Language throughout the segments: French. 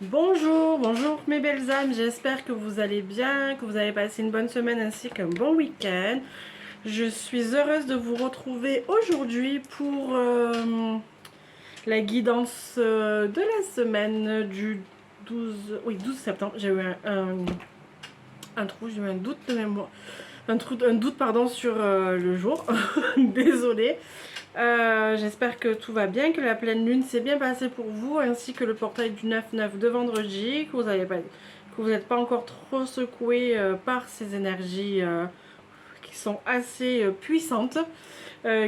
Bonjour, bonjour mes belles âmes, j'espère que vous allez bien, que vous avez passé une bonne semaine ainsi qu'un bon week-end. Je suis heureuse de vous retrouver aujourd'hui pour la guidance de la semaine du 12 septembre. J'ai eu un trou, j'ai eu un doute de mémoire, un doute pardon sur le jour, désolée. J'espère que tout va bien, que la pleine lune s'est bien passée pour vous, ainsi que le portail du 9-9 de vendredi, que vous n'êtes pas encore trop secoué par ces énergies qui sont assez puissantes,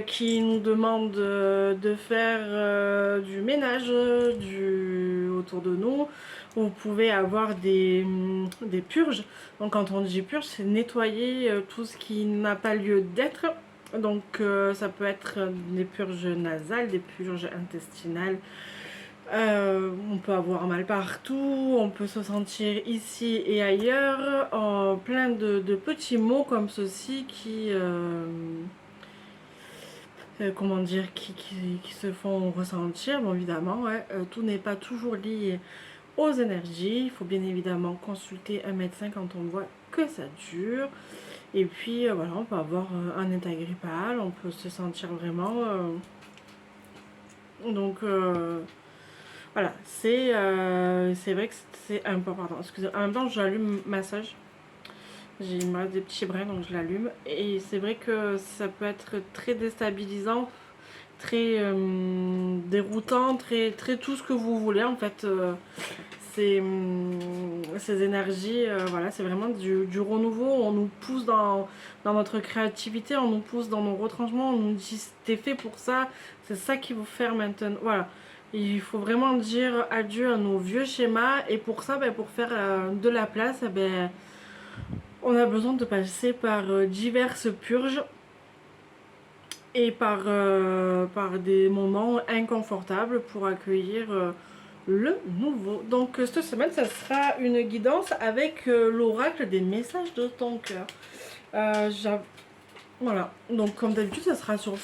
qui nous demandent de faire du ménage autour de nous. Vous pouvez avoir des purges. Donc quand on dit purge, c'est nettoyer tout ce qui n'a pas lieu d'être. Donc ça peut être des purges nasales, des purges intestinales. On peut avoir mal partout, on peut se sentir ici et ailleurs, en plein de petits mots comme ceci comment dire, qui se font ressentir. Bon, évidemment, ouais, tout n'est pas toujours lié aux énergies. Il faut bien évidemment consulter un médecin quand on voit que ça dure. Et puis voilà, on peut avoir un état grippal, on peut se sentir vraiment. Donc voilà, c'est vrai que c'est important. Excusez, en même temps, j'allume ma sage. J'ai des petits brins, donc je l'allume. Et c'est vrai que ça peut être très déstabilisant, très déroutant, très tout ce que vous voulez en fait. Ces énergies, voilà, c'est vraiment du renouveau. On nous pousse dans notre créativité, on nous pousse dans nos retranchements, on nous dit t'es fait pour ça, c'est ça qu'il faut faire maintenant. Voilà, il faut vraiment dire adieu à nos vieux schémas, et pour ça, ben, pour faire de la place, ben, on a besoin de passer par diverses purges et par des moments inconfortables pour accueillir le nouveau. Donc cette semaine, ça sera une guidance avec l'oracle des messages de ton cœur. Voilà, donc comme d'habitude, ça sera sous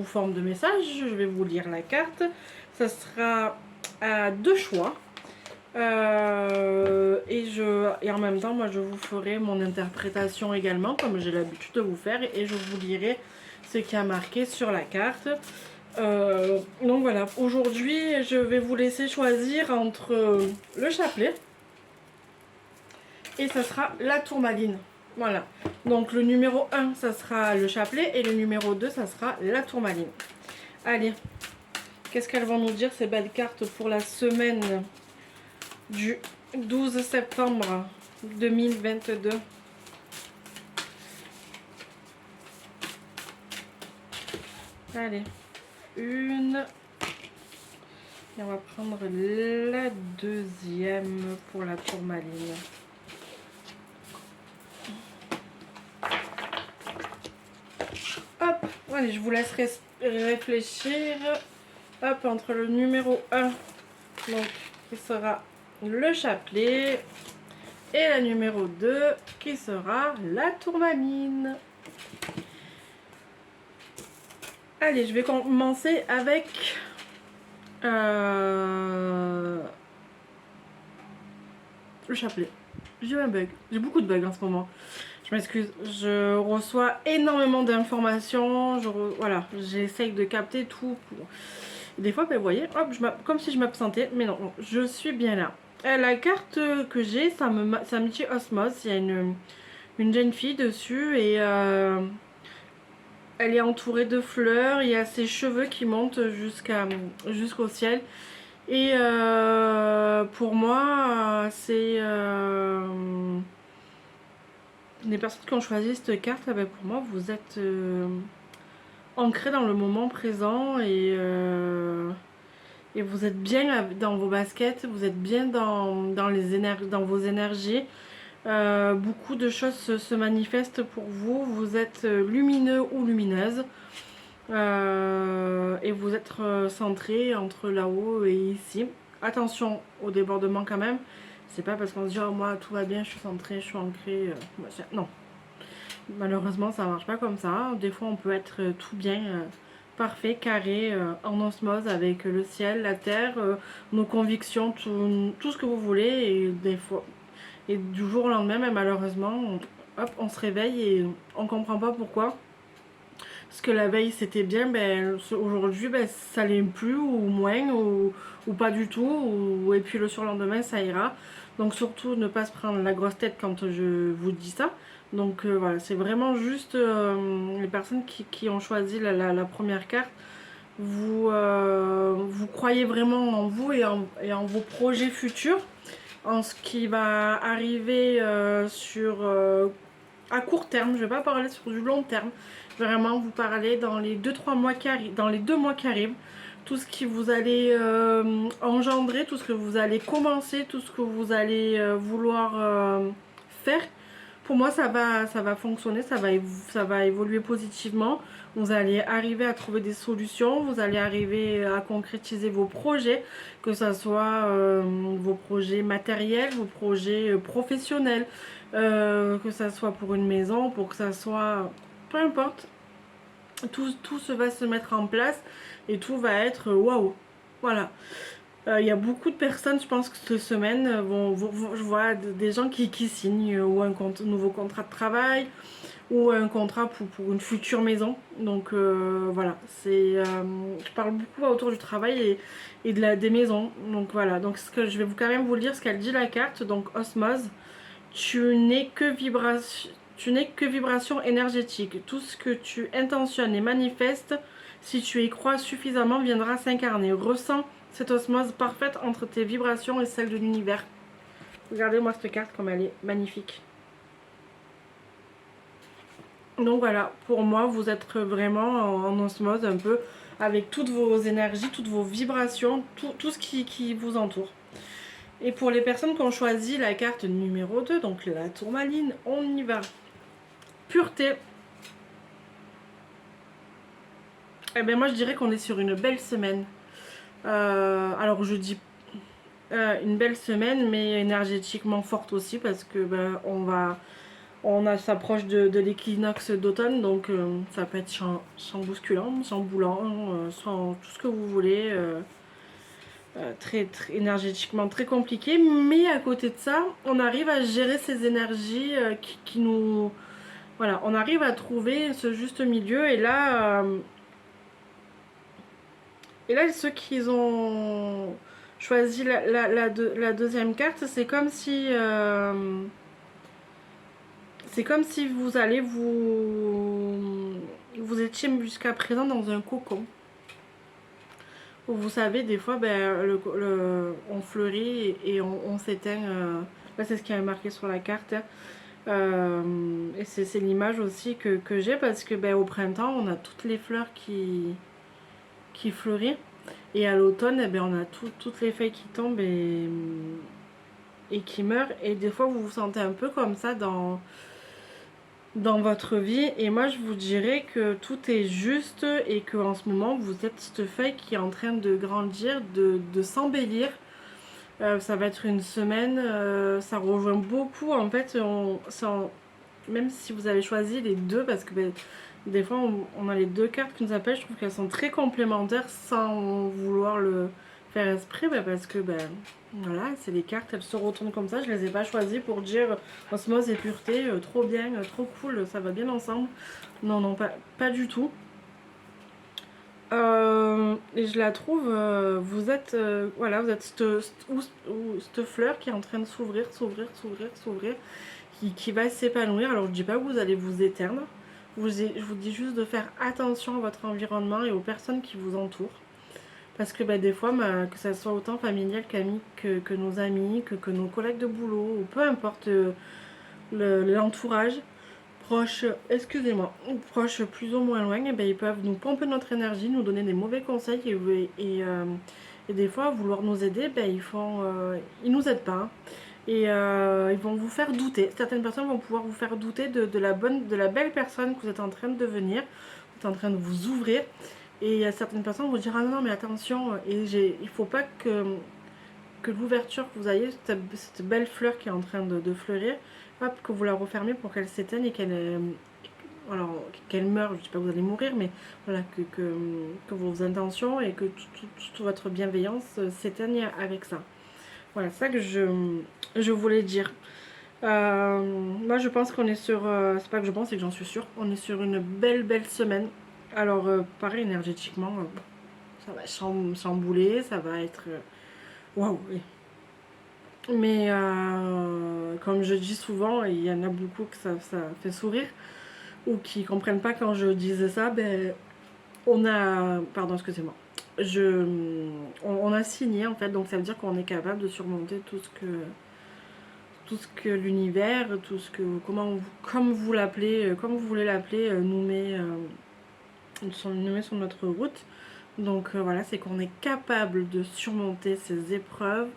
forme de message. Je vais vous lire la carte. Ça sera à deux choix. Et en même temps, moi, je vous ferai mon interprétation également, comme j'ai l'habitude de vous faire, et je vous lirai ce qui a marqué sur la carte. Donc voilà, aujourd'hui, je vais vous laisser choisir entre le chapelet et ça sera la tourmaline. Voilà, donc le numéro 1, ça sera le chapelet, et le numéro 2, ça sera la tourmaline. Allez, qu'est-ce qu'elles vont nous dire ces belles cartes pour la semaine du 12 septembre 2022? Allez, une. Et on va prendre la deuxième pour la tourmaline. Hop, allez, je vous laisse réfléchir. Hop, entre le numéro 1, donc, qui sera le chapelet, et la numéro 2, qui sera la tourmaline. Allez, je vais commencer avec le chapelet. J'ai un bug. J'ai beaucoup de bugs en ce moment. Je m'excuse. Je reçois énormément d'informations. Voilà, j'essaye de capter tout. Des fois, ben, vous voyez, hop, comme si je m'absentais. Mais non, je suis bien là. La carte que j'ai, ça me dit Osmose. Il y a une jeune fille dessus et elle est entourée de fleurs. Il y a ses cheveux qui montent jusqu'au ciel. Et pour moi, c'est les personnes qui ont choisi cette carte. Ben pour moi, vous êtes ancré dans le moment présent, et vous êtes bien dans vos baskets. Vous êtes bien dans vos énergies. Beaucoup de choses se manifestent pour vous. Vous êtes lumineux ou lumineuse. Et vous êtes centré entre là-haut et ici. Attention au débordement quand même. C'est pas parce qu'on se dit oh, moi tout va bien, je suis centré, je suis ancré. Non, malheureusement ça marche pas comme ça. Des fois on peut être tout bien parfait, carré, en osmose avec le ciel, la terre, nos convictions, tout ce que vous voulez. Et des fois, et du jour au lendemain, mais malheureusement, hop, on se réveille et on comprend pas pourquoi. Parce que la veille c'était bien, ben, aujourd'hui ben, ça l'est plus ou moins ou pas du tout. Et puis le surlendemain ça ira. Donc surtout ne pas se prendre la grosse tête quand je vous dis ça. Donc voilà, c'est vraiment juste les personnes qui ont choisi la première carte. Vous croyez vraiment en vous et en vos projets futurs, en ce qui va arriver à court terme. Je vais pas parler sur du long terme. Vraiment vous parler dans les 2-3 mois qui arrivent, dans les 2 mois qui arrivent. Tout ce que vous allez engendrer, tout ce que vous allez commencer, tout ce que vous allez vouloir faire. Pour moi ça va fonctionner, ça va évoluer positivement. Vous allez arriver à trouver des solutions, vous allez arriver à concrétiser vos projets, que ce soit vos projets matériels, vos projets professionnels, que ça soit pour une maison, pour que ça soit... Peu importe, tout va se mettre en place et tout va être waouh. Voilà. Il y a beaucoup de personnes, je pense que cette semaine, je vois des gens qui signent ou un nouveau contrat de travail ou un contrat pour une future maison. Donc voilà, je parle beaucoup autour du travail et des maisons. Donc voilà, donc ce que je vais quand même vous lire ce qu'elle dit la carte. Donc osmose, tu n'es que vibration énergétique. Tout ce que tu intentionnes et manifestes, si tu y crois suffisamment, viendra s'incarner. Ressens cette osmose parfaite entre tes vibrations et celles de l'univers. Regardez-moi cette carte comme elle est magnifique. Donc voilà, pour moi, vous êtes vraiment en osmose un peu avec toutes vos énergies, toutes vos vibrations, tout ce qui vous entoure. Et pour les personnes qui ont choisi la carte numéro 2, donc la tourmaline, on y va. Pureté. Eh bien moi je dirais qu'on est sur une belle semaine. Alors je dis une belle semaine, mais énergétiquement forte aussi, parce que ben, on s'approche de l'équinoxe d'automne, donc ça peut être chambousculant, chamboulant, tout ce que vous voulez. Très énergétiquement très compliqué, mais à côté de ça on arrive à gérer ces énergies qui nous... Voilà, on arrive à trouver ce juste milieu. Et là ceux qui ont choisi la deuxième carte, c'est comme si vous étiez jusqu'à présent dans un cocon. Vous savez, des fois, ben, on fleurit et on s'éteint. Là, c'est ce qui est marqué sur la carte. Et c'est l'image aussi que j'ai, parce que ben, au printemps, on a toutes les fleurs qui fleurissent. Et à l'automne, eh ben, on a toutes les feuilles qui tombent et qui meurent. Et des fois, vous vous sentez un peu comme ça dans votre vie. Et moi je vous dirais que tout est juste et que en ce moment vous êtes cette feuille qui est en train de grandir, de s'embellir. Ça va être une semaine, ça rejoint beaucoup en fait. Même si vous avez choisi les deux, parce que ben, des fois on a les deux cartes qui nous appellent, je trouve qu'elles sont très complémentaires sans vouloir le faire esprit, ben, parce que ben voilà, c'est les cartes, elles se retournent comme ça. Je les ai pas choisies pour dire osmose et pureté, trop bien, trop cool, ça va bien ensemble. Non, non, pas du tout. Et je la trouve, voilà, vous êtes cette fleur qui est en train de s'ouvrir, qui va s'épanouir. Alors je dis pas que vous allez vous éteindre, je vous dis juste de faire attention à votre environnement et aux personnes qui vous entourent. Parce que bah, des fois, que ça soit autant familial qu'amis, que nos amis, que nos collègues de boulot, ou peu importe l'entourage, proche, excusez-moi, proche plus ou moins loin, et ben, ils peuvent nous pomper notre énergie, nous donner des mauvais conseils et des fois, vouloir nous aider, ben, ils nous aident pas. Hein. Et ils vont vous faire douter. Certaines personnes vont pouvoir vous faire douter de la belle personne que vous êtes en train de devenir. Vous êtes en train de vous ouvrir. Et il y a certaines personnes qui vont dire ah non mais attention, il faut pas que l'ouverture que vous ayez, cette belle fleur qui est en train de fleurir, hop, que vous la refermez pour qu'elle s'éteigne et alors qu'elle meure, je ne dis pas que vous allez mourir, mais voilà, que vos intentions et que toute votre bienveillance s'éteignent avec ça. Voilà, c'est ça que je voulais dire. Moi je pense qu'on est sur, c'est pas que je pense, c'est que j'en suis sûre, on est sur une belle semaine. Alors pareil, énergétiquement, ça va chambouler, ça va être waouh. Oui. Mais comme je dis souvent, il y en a beaucoup que ça fait sourire ou qui comprennent pas quand je disais ça. Ben on a, pardon, excusez-moi, on a signé en fait, donc ça veut dire qu'on est capable de surmonter tout ce que l'univers, tout ce que, comme vous l'appelez, comme vous voulez l'appeler, nous met sur notre route. Donc voilà, c'est qu'on est capable de surmonter ces épreuves.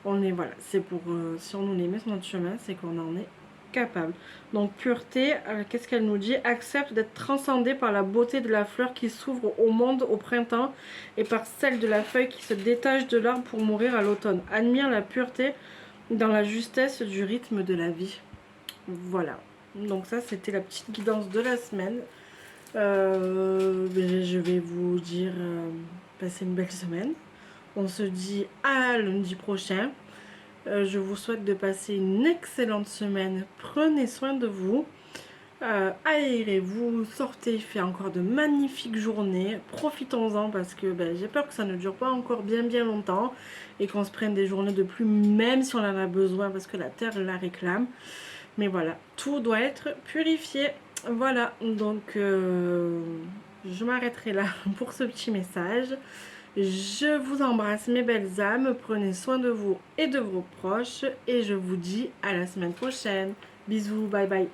On est, voilà, c'est pour, si on nous les met sur notre chemin, c'est qu'on en est capable. Donc pureté, qu'est-ce qu'elle nous dit? Accepte d'être transcendé par la beauté de la fleur qui s'ouvre au monde au printemps et par celle de la feuille qui se détache de l'arbre pour mourir à l'automne. Admire la pureté dans la justesse du rythme de la vie. Voilà. Donc ça, c'était la petite guidance de la semaine. Je vais vous dire, passez une belle semaine. On se dit à lundi prochain. Je vous souhaite de passer une excellente semaine. Prenez soin de vous. Aérez-vous, sortez, il fait encore de magnifiques journées. Profitons-en parce que j'ai peur que ça ne dure pas encore bien longtemps et qu'on se prenne des journées de pluie, même si on en a besoin parce que la terre la réclame. Mais voilà, tout doit être purifié. Voilà, donc je m'arrêterai là pour ce petit message. Je vous embrasse mes belles âmes, prenez soin de vous et de vos proches et je vous dis à la semaine prochaine. Bisous, bye bye.